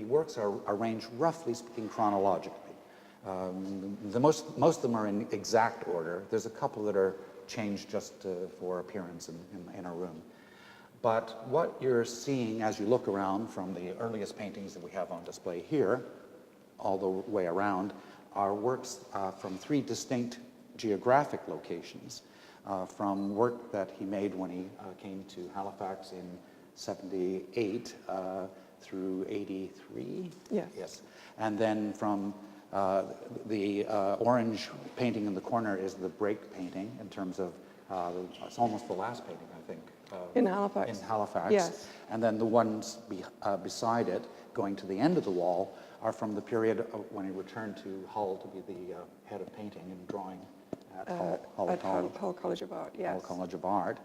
works are arranged, roughly speaking, chronologically. Most of them are in exact order. There's a couple that are changed just for appearance in a room. But what you're seeing as you look around from the earliest paintings that we have on display here, all the way around, are works from three distinct geographic locations, from work that he made when he came to Halifax in 78 through 83. Yes. Yes. And then from the orange painting in the corner is the break painting in terms of, it's almost the last painting, I think. In Halifax. In Halifax. Yes. And then the ones beside it, going to the end of the wall, are from the period of when he returned to Hull to be the head of painting and drawing at Hull College of Art, yes. Hull College of Art.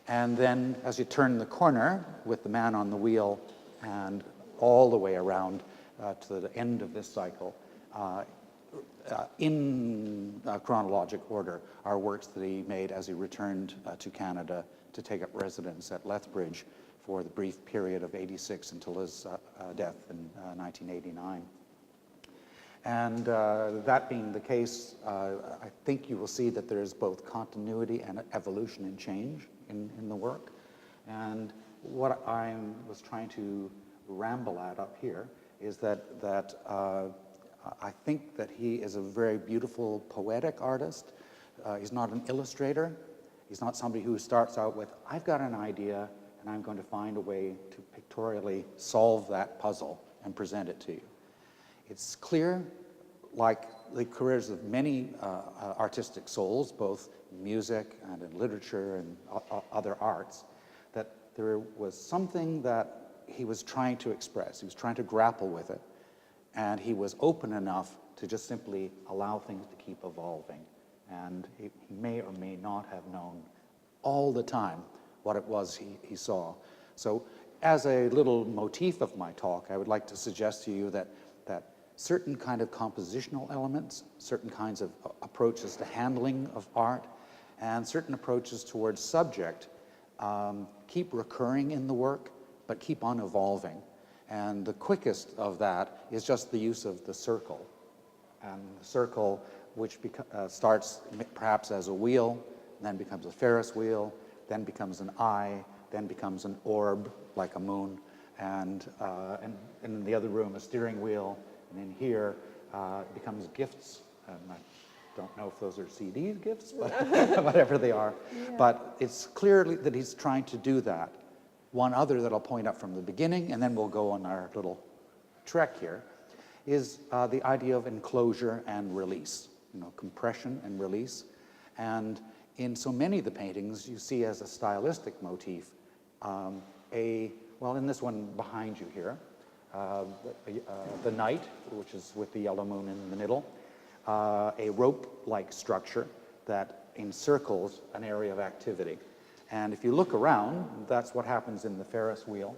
And then as you turn the corner with the man on the wheel and all the way around to the end of this cycle, in chronologic order, are works that he made as he returned to Canada to take up residence at Lethbridge for the brief period of 86 until his death in 1989. And that being the case, I think you will see that there is both continuity and evolution and change in the work. And what I was trying to ramble at up here is that I think that he is a very beautiful poetic artist. He's not an illustrator. He's not somebody who starts out with, I've got an idea and I'm going to find a way to pictorially solve that puzzle and present it to you. It's clear, like the careers of many artistic souls, both in music and in literature and other arts, that there was something that he was trying to express. He was trying to grapple with it. And he was open enough to just simply allow things to keep evolving. And he may or may not have known all the time what it was he saw. So as a little motif of my talk, I would like to suggest to you that certain kind of compositional elements, certain kinds of approaches to handling of art, and certain approaches towards subject keep recurring in the work, but keep on evolving. And the quickest of that is just the use of the circle. And the circle, which starts perhaps as a wheel, then becomes a Ferris wheel, then becomes an eye, then becomes an orb, like a moon, and in the other room, a steering wheel, and in here, it becomes gifts. And I don't know if those are CD gifts, but whatever they are. Yeah. But it's clearly that he's trying to do that. One other that I'll point out from the beginning, and then we'll go on our little trek here, is the idea of enclosure and release, compression and release. And in so many of the paintings, you see as a stylistic motif, well, in this one behind you here, the night, which is with the yellow moon in the middle, a rope-like structure that encircles an area of activity. And if you look around, that's what happens in the Ferris wheel.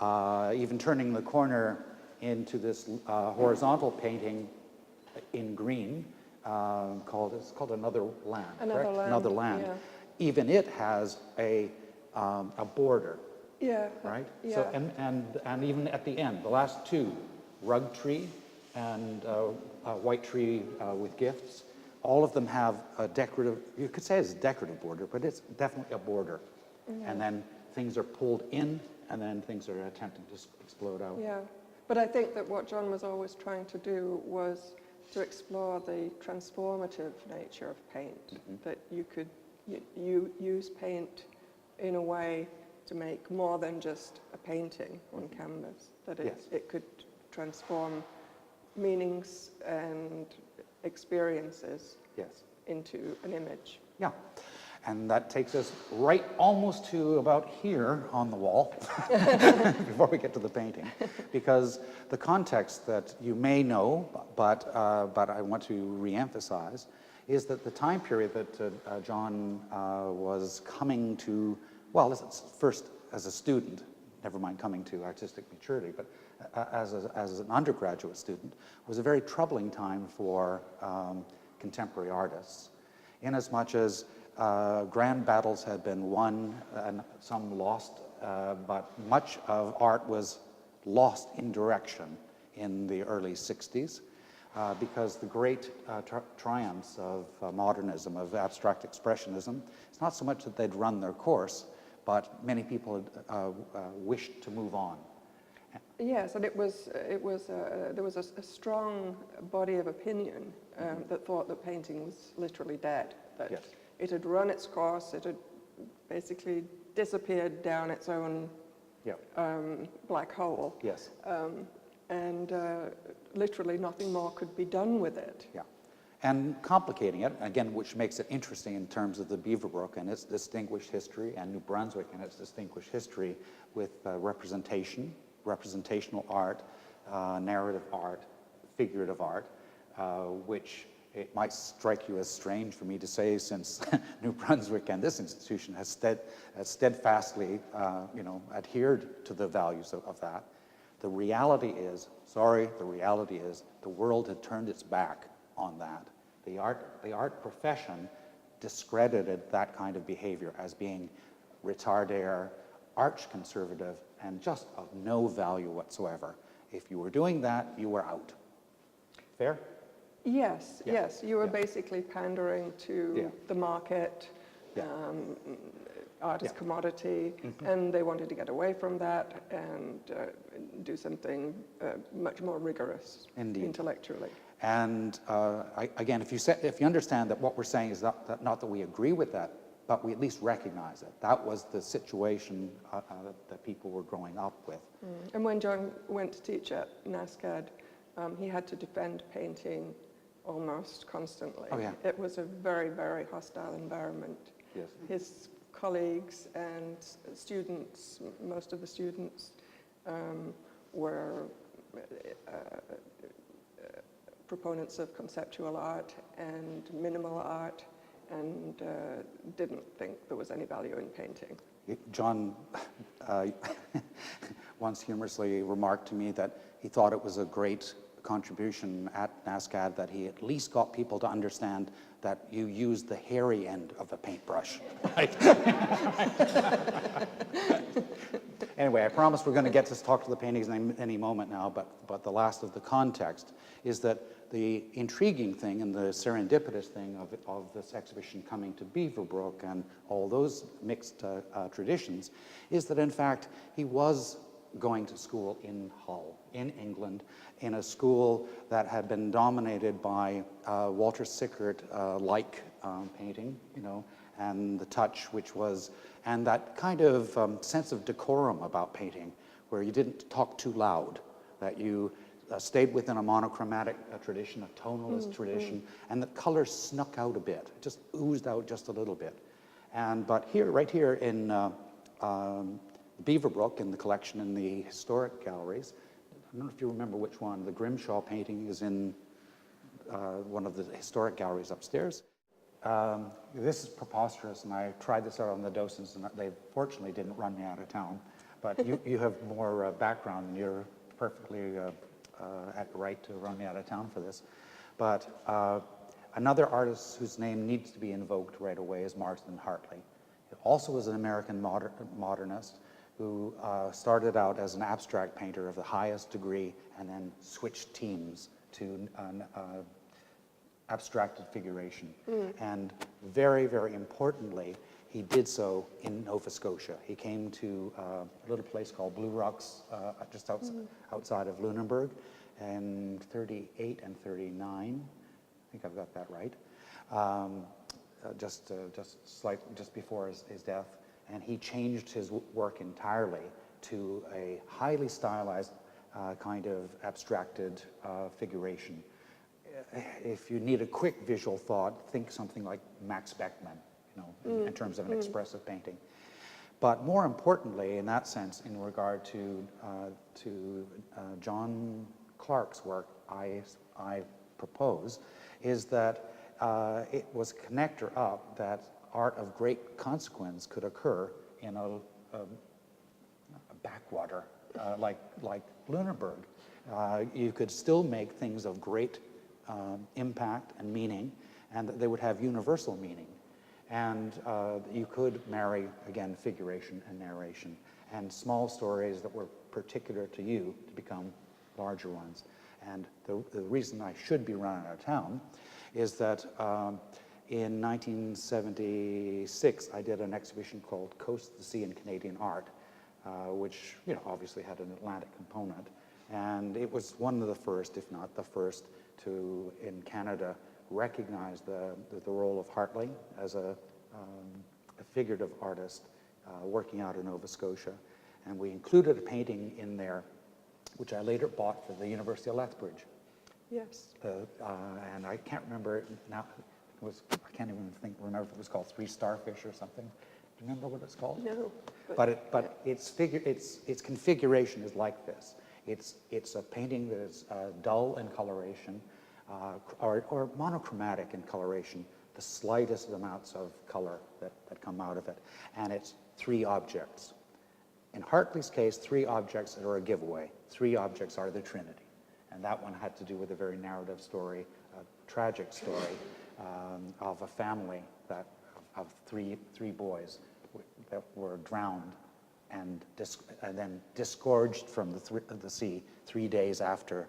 Even turning the corner into this horizontal painting in green, it's called Another Land. Another Land. Yeah. Even it has a border. Yeah. Right. Yeah. So and even at the end, the last two, rug tree and white tree with gifts. All of them have a decorative, you could say it's a decorative border, but it's definitely a border. Mm-hmm. And then things are pulled in, and then things are attempting to explode out. Yeah, but I think that what John was always trying to do was to explore the transformative nature of paint, mm-hmm. that you could use paint in a way to make more than just a painting on canvas, that it could transform meanings and experiences into an image. Yeah, and that takes us right almost to about here on the wall before we get to the painting, because the context that you may know, but I want to re-emphasize, is that the time period that John was coming to, well, first as a student, never mind coming to artistic maturity, but as an undergraduate student, was a very troubling time for contemporary artists, inasmuch as grand battles had been won and some lost, but much of art was lost in direction in the early 60s because the great triumphs of modernism, of abstract expressionism, it's not so much that they'd run their course, but many people wished to move on. Yes, and there was a strong body of opinion that thought that painting was literally dead, that Yes. it had run its course, it had basically disappeared down its own black hole. Yes. And literally nothing more could be done with it. Yeah. And complicating it, again, which makes it interesting in terms of the Beaverbrook and its distinguished history, and New Brunswick and its distinguished history with representation, representational art, narrative art, figurative art, which it might strike you as strange for me to say, since New Brunswick and this institution has steadfastly adhered to the values of that. The reality is, the world had turned its back on that. The art profession discredited that kind of behavior as being retardere, arch-conservative, and just of no value whatsoever. If you were doing that, you were out. Fair? Yes, Yeah. yes. You were Yeah. basically pandering to the market, Yeah. art as commodity, and they wanted to get away from that and do something much more rigorous. Indeed. Intellectually. And again, if you understand that what we're saying is not that we agree with that, but we at least recognize it. That was the situation that people were growing up with. And when John went to teach at NASCAD, he had to defend painting almost constantly. Oh, yeah. It was a very, very hostile environment. Yes. His colleagues and students, most of the students, were proponents of conceptual art and minimal art, and didn't think there was any value in painting. John once humorously remarked to me that he thought it was a great contribution at NASCAD that he at least got people to understand that you use the hairy end of a paintbrush. Right? Anyway, I promise we're going to get to talk to the paintings in any moment now, but the last of the context is that the intriguing thing and the serendipitous thing of this exhibition coming to Beaverbrook and all those mixed traditions is that, in fact, he was going to school in Hull, in England, in a school that had been dominated by Walter Sickert-like painting, and the touch, which was, and that kind of sense of decorum about painting, where you didn't talk too loud, that you stayed within a monochromatic tradition, a tonalist tradition, and the colors snuck out a bit, just oozed out just a little bit. But here, right here in Beaverbrook, in the collection in the historic galleries, I don't know if you remember which one, the Grimshaw painting is in one of the historic galleries upstairs. This is preposterous, and I tried this out on the docents, and they fortunately didn't run me out of town. But you have more background, and you're perfectly at right to run me out of town for this. But another artist whose name needs to be invoked right away is Marsden Hartley. He also was an American modernist who started out as an abstract painter of the highest degree and then switched teams to abstracted figuration. And very, very importantly, he did so in Nova Scotia. He came to a little place called Blue Rocks, just outside of Lunenburg, in 38 and 39. I think I've got that right. Just before his death. And he changed his work entirely to a highly stylized kind of abstracted figuration. If you need a quick visual thought, think something like Max Beckmann, in terms of an expressive painting. But more importantly, in that sense, in regard to John Clark's work, I propose, is that it was a connector up that art of great consequence could occur in a backwater like Lunenburg. You could still make things of great impact and meaning, and that they would have universal meaning. And you could marry, again, figuration and narration, and small stories that were particular to you to become larger ones. And the reason I should be running out of town is that in 1976, I did an exhibition called Coast of the Sea in Canadian Art, which obviously had an Atlantic component. And it was one of the first, if not the first, to, in Canada, recognize the role of Hartley as a figurative artist working out in Nova Scotia. And we included a painting in there, which I later bought for the University of Lethbridge. Yes. And I can't remember it now. I can't even remember if it was called Three Starfish or something. Do you remember what it's called? No. But its configuration is like this. It's a painting that is dull in coloration, or monochromatic in coloration, the slightest amounts of color that come out of it. And it's 3 objects. In Hartley's case, 3 objects are a giveaway. 3 objects are the Trinity. And that one had to do with a very narrative story, a tragic story of a family of three boys that were drowned and then disgorged from the sea 3 days after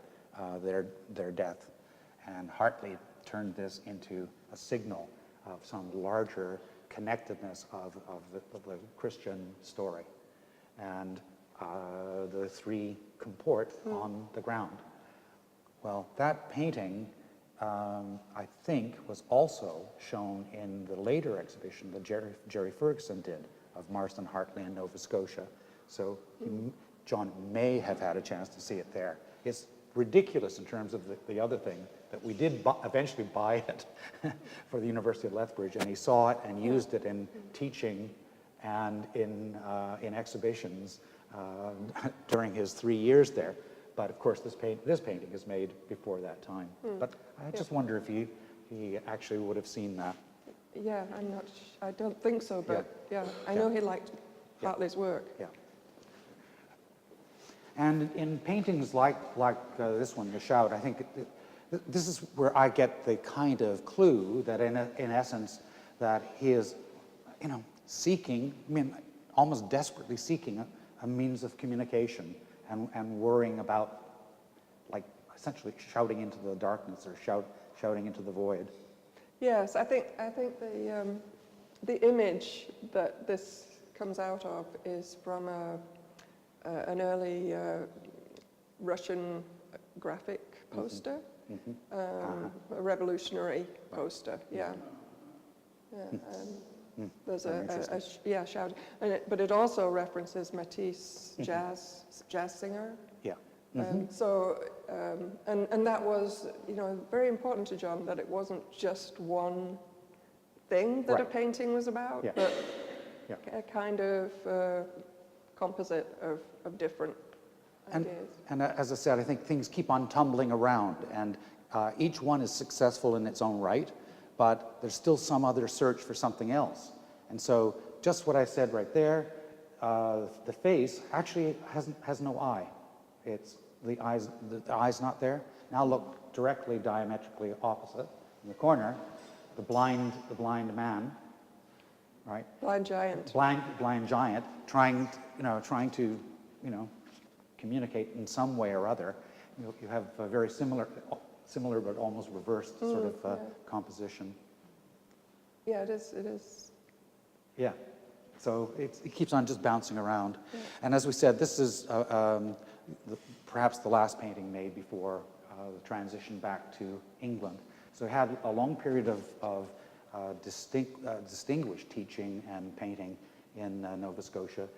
their death. And Hartley turned this into a signal of some larger connectedness of the Christian story. And the 3 comport on the ground. Well, that painting, I think, was also shown in the later exhibition that Jerry Ferguson did of Marston Hartley in Nova Scotia. So John may have had a chance to see it there. It's ridiculous in terms of the other thing, that we did eventually buy it for the University of Lethbridge, and he saw it and used it in teaching and in exhibitions during his 3 years there. But of course, this painting is made before that time. But I just wonder if he actually would have seen that. Yeah, I don't think so, but I know he liked Hartley's work. Yeah. And in paintings like this one, The Shout, I think this is where I get the kind of clue that in essence, that he is, seeking, almost desperately seeking a means of communication and worrying about, like, essentially shouting into the darkness or shouting into the void. Yes, I think the image that this comes out of is from an early Russian graphic poster, a revolutionary poster. There's a shout, but it also references Matisse, jazz singer. Yeah. And that was, very important to John, that it wasn't just one thing that a painting was about, but a kind of composite of different ideas. And as I said, I think things keep on tumbling around, and each one is successful in its own right, but there's still some other search for something else. And so just what I said right there, the face actually has no eye. It's the eye's not there. Now look directly diametrically opposite in the corner, the blind man, right? Blind giant. Blind giant trying to communicate in some way or other. You have a very similar but almost reversed sort of composition. Yeah, it is. Yeah, so it keeps on just bouncing around. Yeah. And as we said, this is perhaps the last painting made before the transition back to England. So it had a long period of distinguished teaching and painting in Nova Scotia,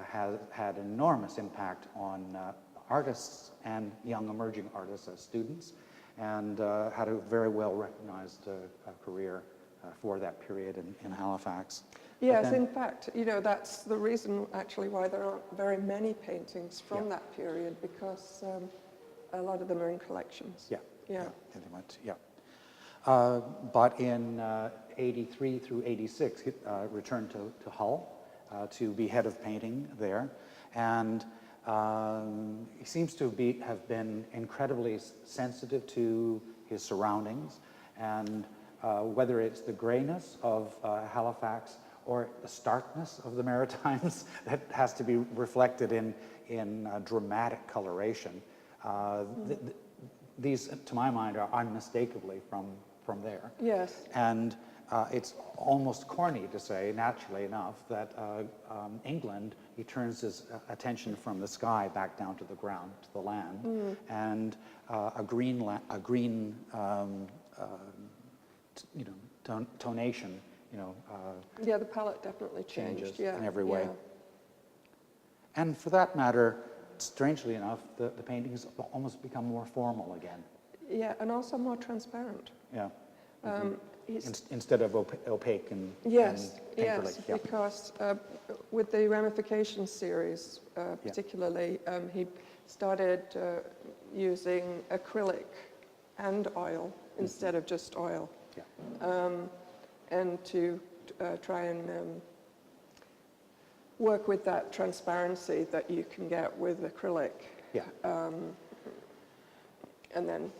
had enormous impact on artists and young emerging artists as students, and had a very well recognized career for that period in Halifax. Yes, in fact, that's the reason actually why there aren't very many paintings from that period, because a lot of them are in collections. But in 83 through 86, he returned to Hull to be head of painting there, and he seems to have been incredibly sensitive to his surroundings, and whether it's the grayness of Halifax or the starkness of the Maritimes that has to be reflected in dramatic coloration. These, to my mind, are unmistakably from there. Yes. And it's almost corny to say, naturally enough, that England, he turns his attention from the sky back down to the ground, to the land, and a green tonation, Yeah, the palette definitely changes changed. Yeah, in every way. yeah. And for that matter, strangely enough, the paintings almost become more formal again. Yeah, and also more transparent. Yeah. He's- Instead of opaque and Yes, and yes, paper-like. Yeah. because with the Ramification series, particularly, he started using acrylic and oil instead of just oil, Yeah. and to try and work with that transparency that you can get with acrylic, Yeah. and then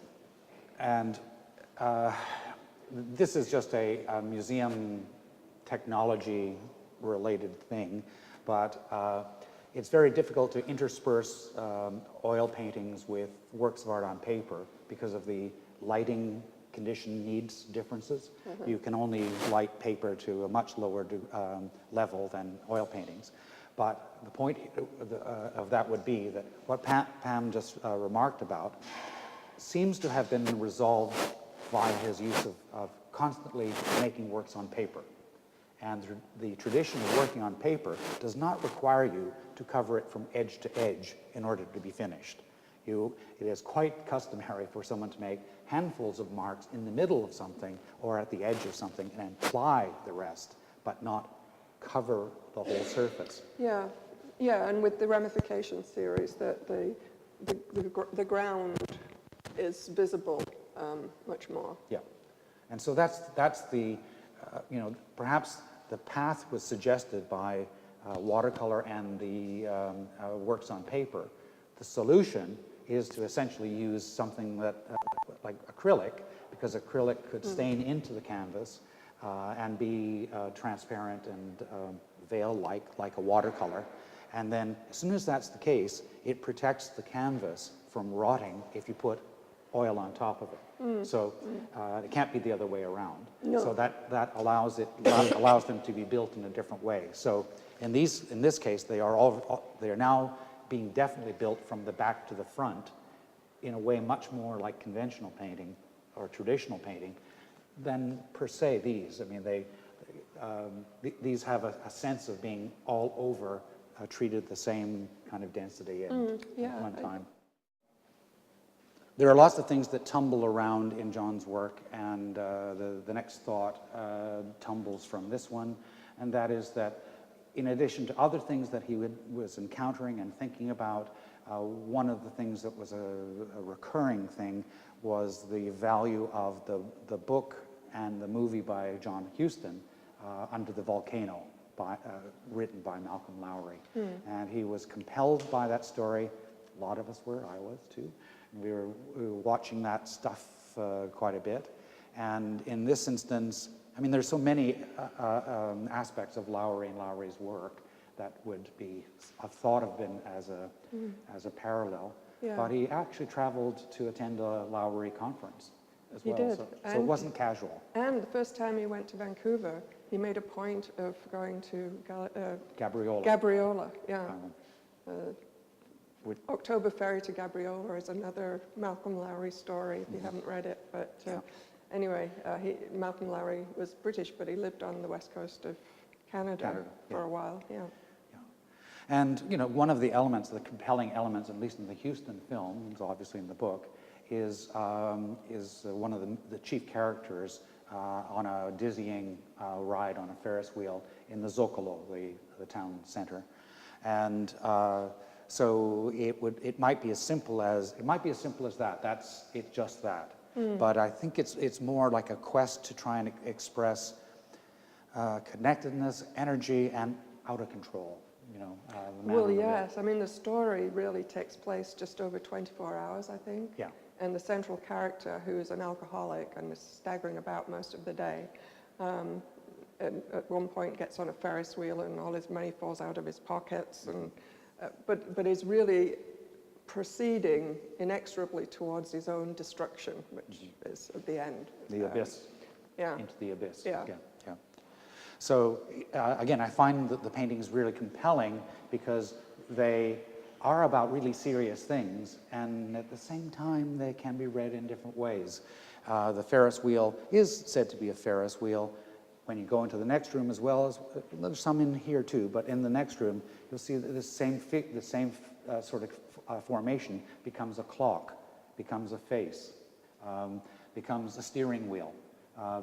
And this is just a museum technology-related thing, but it's very difficult to intersperse oil paintings with works of art on paper because of the lighting condition needs differences. You can only light paper to a much lower level than oil paintings. But the point of that would be that what Pam just remarked about seems to have been resolved by his use of constantly making works on paper. And the tradition of working on paper does not require you to cover it from edge to edge in order to be finished. It is quite customary for someone to make handfuls of marks in the middle of something or at the edge of something and apply the rest, but not cover the whole surface. yeah, and with the Ramification series, that the ground is visible much more. Yeah, and so that's the, perhaps the path was suggested by watercolor and the works on paper. The solution is to essentially use something that, like acrylic, because acrylic could stain into the canvas and be transparent and veil-like a watercolor. And then as soon as that's the case, it protects the canvas from rotting if you put oil on top of it. So it can't be the other way around. No. So that allows them to be built in a different way. So in this case, they are now being definitely built from the back to the front in a way much more like conventional painting or traditional painting than per se these. I mean, these have a sense of being all over treated the same kind of density at one time. There are lots of things that tumble around in John's work, and the next thought tumbles from this one, and that is that in addition to other things that he was encountering and thinking about, one of the things that was a recurring thing was the value of the book and the movie by John Huston, Under the Volcano, written by Malcolm Lowry. And he was compelled by that story. A lot of us were, I was too. We were watching that stuff quite a bit. And in this instance, I mean, there's so many aspects of Lowry and Lowry's work that would be thought of been as a parallel. Yeah. But he actually traveled to attend a Lowry conference as well. He did. So it wasn't casual. And the first time he went to Vancouver, he made a point of going to Gabriola. Gabriola, yeah. October Ferry to Gabriola is another Malcolm Lowry story, if you haven't read it. But anyway, Malcolm Lowry was British, but he lived on the west coast of Canada for a while, yeah. And, one of the elements, the compelling elements, at least in the Huston film, and obviously in the book, is one of the chief characters on a dizzying ride on a Ferris wheel in the Zocalo, the town center. And so it might be as simple as that. It's just that. But I think it's more like a quest to try and express connectedness, energy, and out of control. Well, yes. I mean, the story really takes place just over 24 hours, I think. Yeah. And the central character, who is an alcoholic and is staggering about most of the day, at one point gets on a Ferris wheel and all his money falls out of his pockets, and but is really proceeding inexorably towards his own destruction, which is at the end. The abyss. Yeah. Into the abyss. Yeah. Yeah. Yeah. So again, I find that the paintings really compelling because they are about really serious things, and at the same time, they can be read in different ways. The Ferris wheel is said to be a Ferris wheel. When you go into the next room, as well as there's some in here too, but in the next room, you'll see that the same sort of formation becomes a clock, becomes a face, becomes a steering wheel,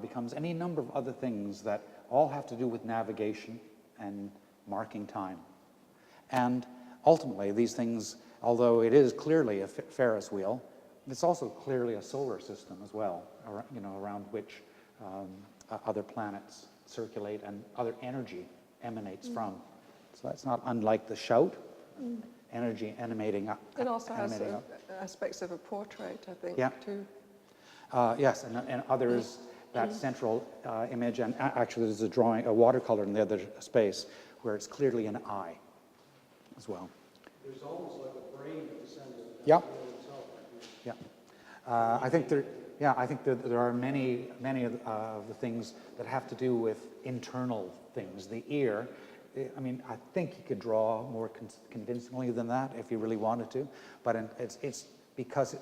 becomes any number of other things that all have to do with navigation and marking time. And ultimately, these things, although it is clearly a Ferris wheel, it's also clearly a solar system as well, around which other planets circulate and other energy emanates from. So that's not unlike the shout, energy emanating up. It also has aspects of a portrait, I think, too. Yes, and others, that central image, and actually there's a drawing, a watercolor in the other space, where it's clearly an eye as well. There's almost like a brain at the center. Yeah. Yeah. I think there are many of the things that have to do with internal things. The ear, I mean, I think he could draw more convincingly than that if he really wanted to, but it's because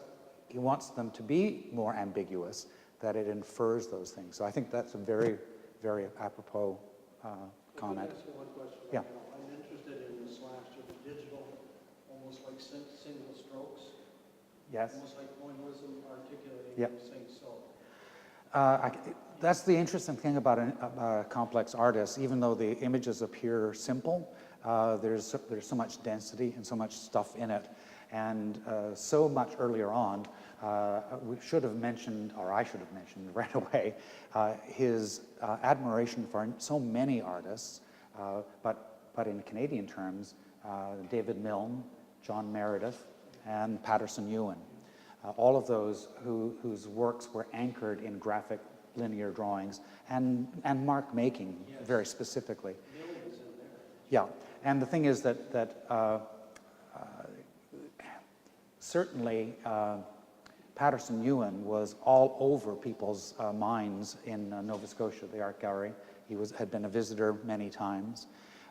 he wants them to be more ambiguous that it infers those things. So I think that's a very, very apropos comment. Can I ask you one question? Yeah. I'm interested in the slash of the digital, almost like single strokes. Yes. Almost like pointillism articulating Yep. those things. So That's the interesting thing about a complex artist. Even though the images appear simple, there's so much density and so much stuff in it. And so much earlier on, we should have mentioned, or I should have mentioned right away, his admiration for so many artists, but in Canadian terms, David Milne, John Meredith, and Patterson Ewan. All of those whose works were anchored in graphic linear drawings and mark making very specifically. Yeah, and the thing is that certainly Patterson Ewan was all over people's minds in Nova Scotia, the art gallery. He had been a visitor many times.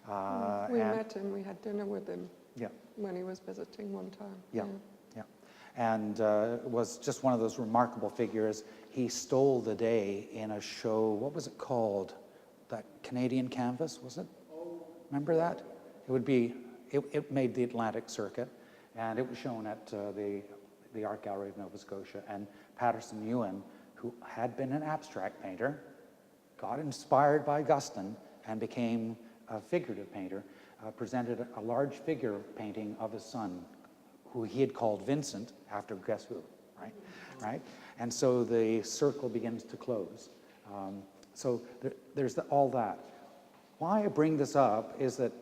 We met him, we had dinner with him Yeah. when he was visiting one time. Yeah, yeah. And was just one of those remarkable figures. He stole the day in a show, what was it called? That Canadian Canvas, was it? Remember that? It would be, it made the Atlantic circuit, and it was shown at the Art Gallery of Nova Scotia. And Patterson Ewan, who had been an abstract painter, got inspired by Guston and became a figurative painter, presented a large figure painting of his son, who he had called Vincent, after guess who, right? And so the circle begins to close. So there's all that. Why I bring this up is that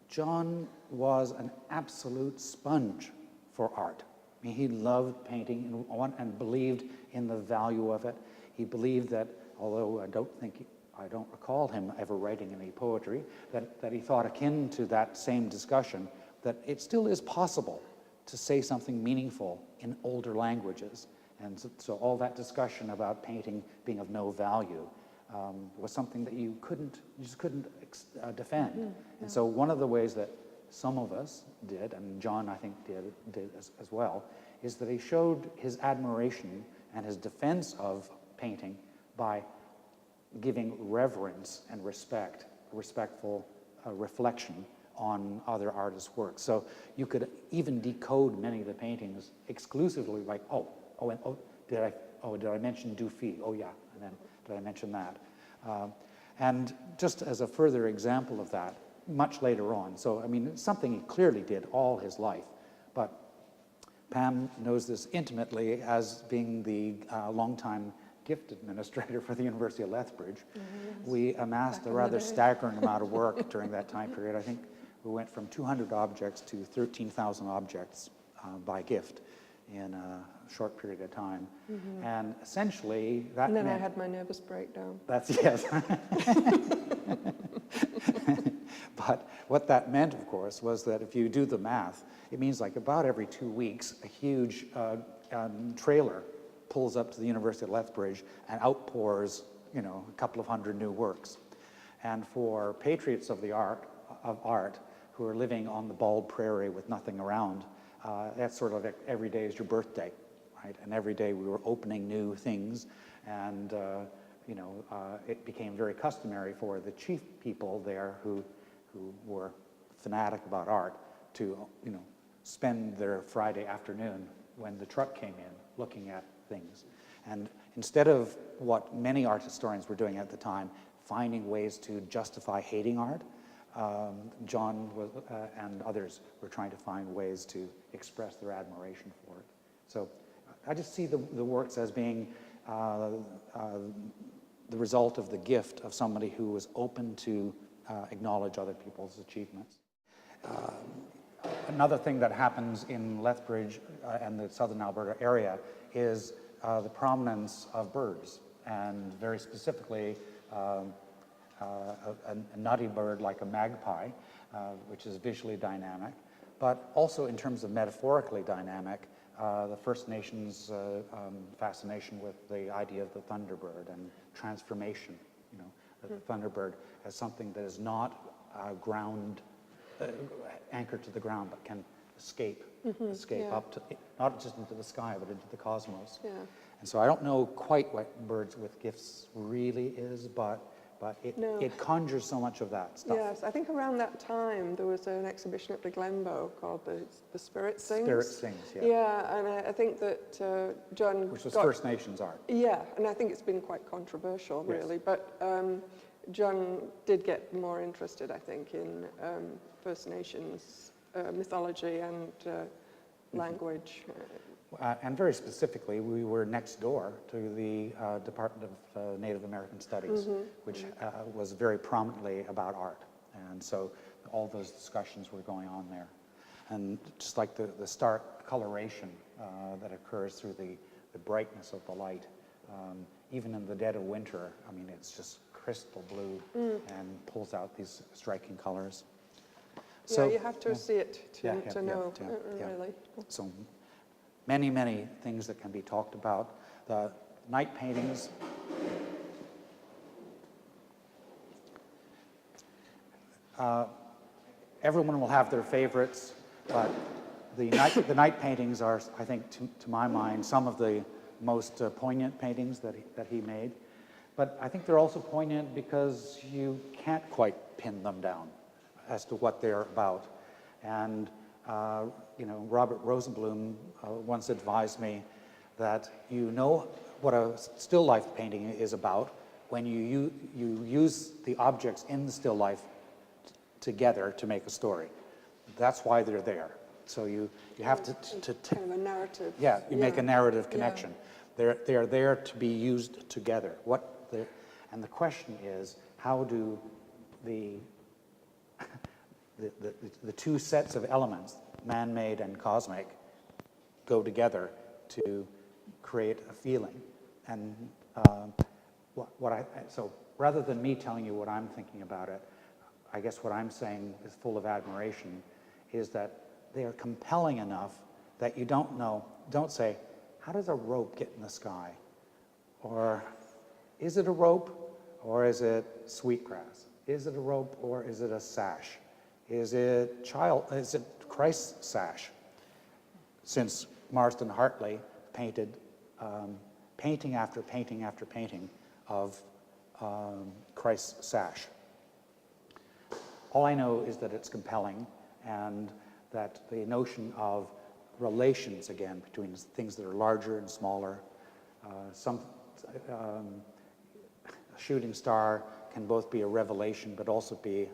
John was an absolute sponge for art. I mean, he loved painting and believed in the value of it. He believed that, although I don't recall him ever writing any poetry, that he thought akin to that same discussion, that it still is possible to say something meaningful in older languages. And so all that discussion about painting being of no value was something that you just couldn't defend. Yeah. And so one of the ways that some of us did, and John I think did as well, is that he showed his admiration and his defense of painting by giving reverence and respectful reflection on other artists' work. So you could even decode many of the paintings exclusively like, did I mention Dufy? Oh yeah, and then did I mention that? And just as a further example of that, much later on, so I mean, it's something he clearly did all his life, but Pam knows this intimately as being the longtime gift administrator for the University of Lethbridge. Yes. We amassed a rather staggering amount of work during that time period. I think we went from 200 objects to 13,000 objects by gift in a short period of time. And essentially, that And then I meant, had my nervous breakdown. that's, yes. But what that meant, of course, was that if you do the math, it means like about every 2 weeks, a huge trailer pulls up to the University of Lethbridge and outpours, you know, a couple of hundred new works. And for patriots of art who are living on the bald prairie with nothing around, that's sort of like every day is your birthday, right? And every day we were opening new things, and you know, it became very customary for the chief people there who were fanatic about art to, you know, spend their Friday afternoon when the truck came in looking at things. And instead of what many art historians were doing at the time, finding ways to justify hating art, John and others were trying to find ways to express their admiration for it. So I just see the works as being the result of the gift of somebody who was open to acknowledge other people's achievements. Another thing that happens in Lethbridge and the southern Alberta area is the prominence of birds, and very specifically a nutty bird like a magpie, which is visually dynamic, but also in terms of metaphorically dynamic, the First Nations fascination with the idea of the thunderbird and transformation, you know, the thunderbird as something that is not anchored to the ground, but can escape up to, not just into the sky, but into the cosmos. Yeah. And so I don't know quite what Birds with Gifts really is, but it conjures so much of that stuff. Yes, I think around that time there was an exhibition at the Glenbow called the Spirit Sings. Spirit Sings, yeah. Yeah, and I think that John... Which was First Nations art. Yeah, and I think it's been quite controversial, really. Yes. But John did get more interested, I think, in First Nations mythology and language. And very specifically, we were next door to the Department of Native American Studies, which was very prominently about art. And so all those discussions were going on there. And just like the stark coloration that occurs through the brightness of the light, even in the dead of winter, I mean, it's just crystal blue and pulls out these striking colors. So, yeah, you have to see it to know, really. So many, many things that can be talked about. The night paintings. Everyone will have their favorites, but the night paintings are, I think, to my mind, some of the most poignant paintings that he made. But I think they're also poignant because you can't quite pin them down as to what they're about. And you know, Robert Rosenblum once advised me that you know what a still life painting is about when you use the objects in the still life together to make a story. That's why they're there. So you have to kind of a narrative. Yeah, you make a narrative connection. Yeah. They are there to be used together. And the question is, how do the two sets of elements, man-made and cosmic, go together to create a feeling? And so rather than me telling you what I'm thinking about it, I guess what I'm saying is full of admiration, is that they are compelling enough that you don't say, how does a rope get in the sky? Or is it a rope or is it sweetgrass? Is it a rope or is it a sash? Is it Christ's sash? Since Marston Hartley painted painting after painting after painting of Christ's sash. All I know is that it's compelling, and that the notion of relations, again, between things that are larger and smaller. A shooting star can both be a revelation but also be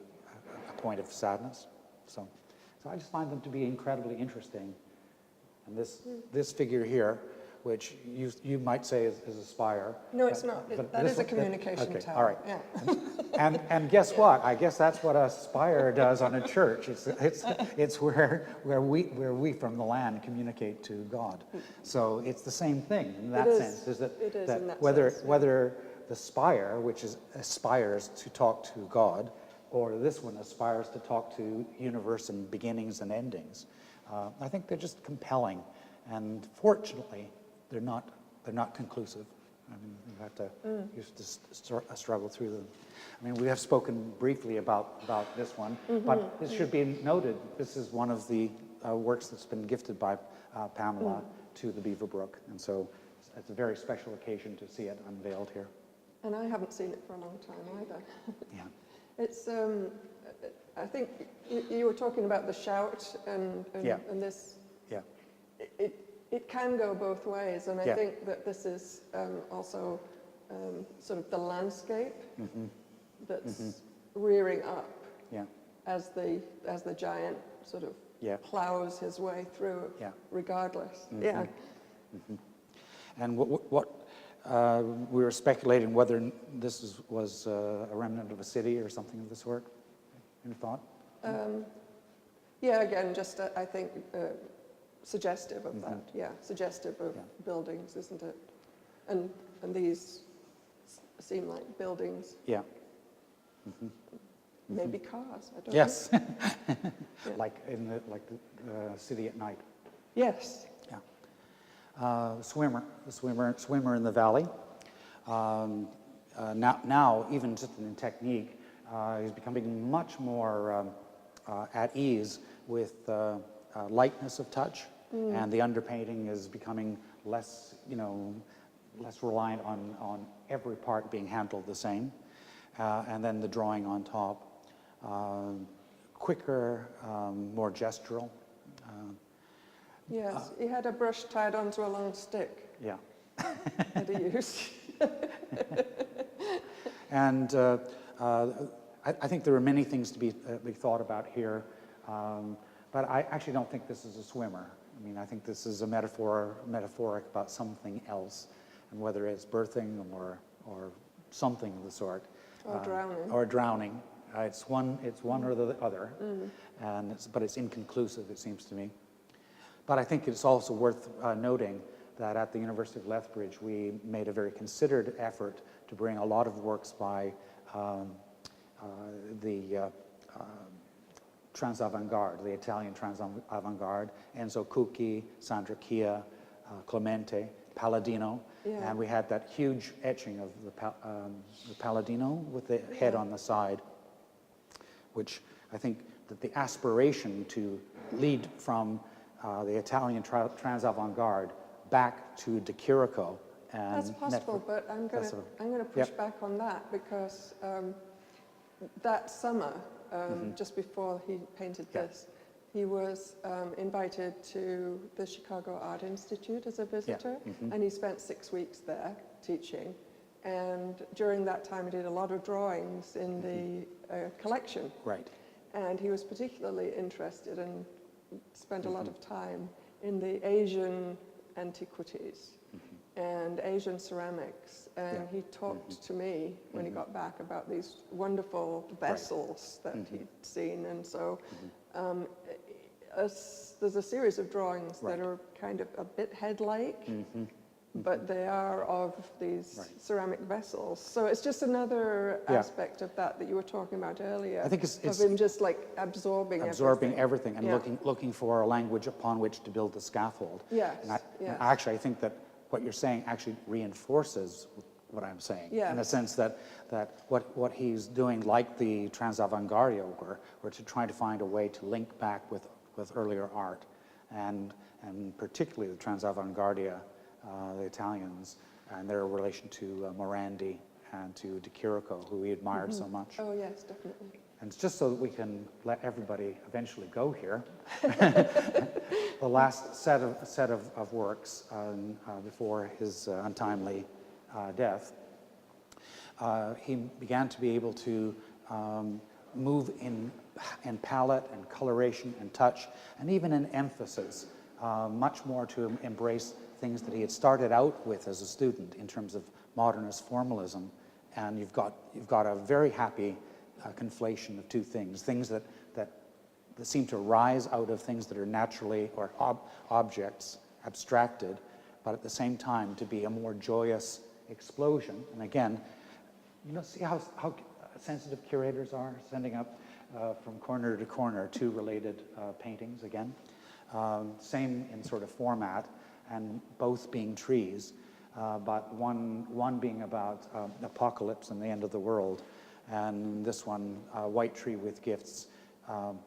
a point of sadness. So I just find them to be incredibly interesting. And this figure here which you might say is a spire. No, it's not. But That this is a one- communication okay, tower. all right. Yeah. And guess what? I guess that's what a spire does on a church. It's where we from the land communicate to God. So it's the same thing in that sense. Is that, it is in that whether sense, yeah. whether the spire, which aspires to talk to God, or this one aspires to talk to universe and beginnings and endings, I think they're just compelling, and fortunately, they're not conclusive. I mean, you have to struggle through them. I mean, we have spoken briefly about this one, but it should be noted, this is one of the works that's been gifted by Pamela to the Beaverbrook, and so it's a very special occasion to see it unveiled here. And I haven't seen it for a long time either. Yeah. It's, I think you were talking about the shout and this. Yeah. It can go both ways, and I Yeah. think that this is also sort of the landscape that's rearing up Yeah. as the giant sort of Yeah. plows his way through, Yeah. regardless. Yeah. And what we were speculating whether this was a remnant of a city or something of the sort. Any thought? Yeah, again, just I think suggestive of that. Yeah, suggestive of buildings, isn't it? And these seem like buildings. Yeah. Maybe cars. I don't Yes. know. like the city at night. Yes. Yeah. Swimmer in the valley. Now, even just in technique, he's becoming much more at ease with lightness of touch, and the underpainting is becoming less, less reliant on every part being handled the same, and then the drawing on top, quicker, more gestural. Yes, he had a brush tied onto a long stick Yeah. that he used. And I think there are many things to be thought about here, but I actually don't think this is a swimmer. I mean, I think this is a metaphoric about something else, and whether it's birthing or something of the sort. Or drowning. Or drowning. It's one or the other, but it's inconclusive, it seems to me. But I think it's also worth noting that at the University of Lethbridge, we made a very considered effort to bring a lot of works by the trans-avant-garde, the Italian trans-avant-garde, Enzo Cucchi, Sandra Chia, Clemente, Palladino, and we had that huge etching of the Palladino with the head on the side, which I think that the aspiration to lead from the Italian trans-avant-garde back to De Chirico. And That's possible, but I'm going to push back on that, because that summer, just before he painted this, he was invited to the Chicago Art Institute as a visitor, and he spent 6 weeks there teaching. And during that time, he did a lot of drawings in the collection. Right. And he was particularly interested and spent a lot of time in the Asian antiquities and Asian ceramics. And he talked to me when he got back about these wonderful vessels that he'd seen. And so there's a series of drawings that are kind of a bit head-like, but they are of these ceramic vessels. So it's just another aspect of that you were talking about earlier. I think it's of him just like absorbing everything and looking for a language upon which to build the scaffold. Yes. And actually, I think that what you're saying actually reinforces what I'm saying, in the sense that what he's doing, like the trans-avant-garde, or to try to find a way to link back with earlier art, and particularly the trans-avant-garde, the Italians, and their relation to Morandi and to De Chirico, who he admired so much. Oh yes, definitely. And it's just so that we can let everybody eventually go here. The last set of works before his untimely death, he began to be able to move in palette and coloration and touch, and even in emphasis much more to embrace things that he had started out with as a student in terms of modernist formalism, and you've got a very happy conflation of two things that seem to rise out of things that are naturally, or objects, abstracted, but at the same time to be a more joyous explosion. And again, see how sensitive curators are, sending up from corner to corner two related paintings again. Same in sort of format, and both being trees, but one being about apocalypse and the end of the world, and this one, white tree with gifts.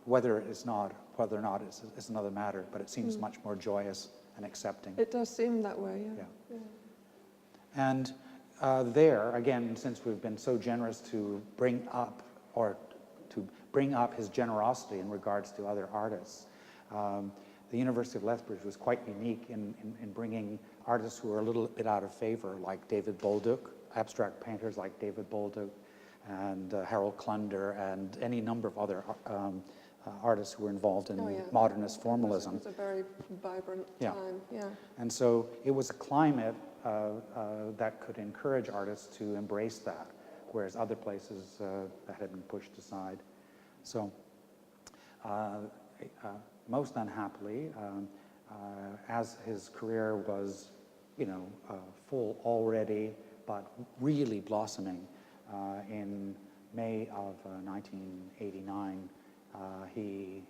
Whether or not is another matter, but it seems much more joyous and accepting. It does seem that way, yeah. And there, again, since we've been so generous to bring up his generosity in regards to other artists, the University of Lethbridge was quite unique in bringing artists who were a little bit out of favor, like David Bolduc, abstract painters like David Bolduc, and Harold Clunder, and any number of other artists who were involved in modernist formalism. It was a very vibrant time, yeah. And so it was a climate that could encourage artists to embrace that, whereas other places that had been pushed aside. So most unhappily, as his career was, full already, but really blossoming, in May of 1989, he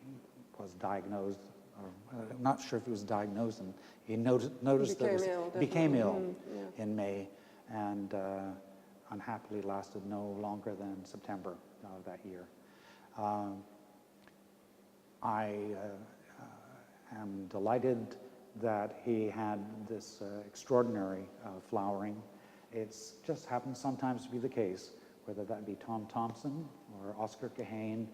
was diagnosed, or I'm not sure if he was diagnosed, and he noticed that he became ill in May, and unhappily lasted no longer than September of that year. I am delighted that he had this extraordinary flowering. It just happens sometimes to be the case, whether that be Tom Thompson or Oscar Kahane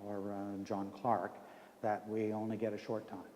or John Clark, that we only get a short time.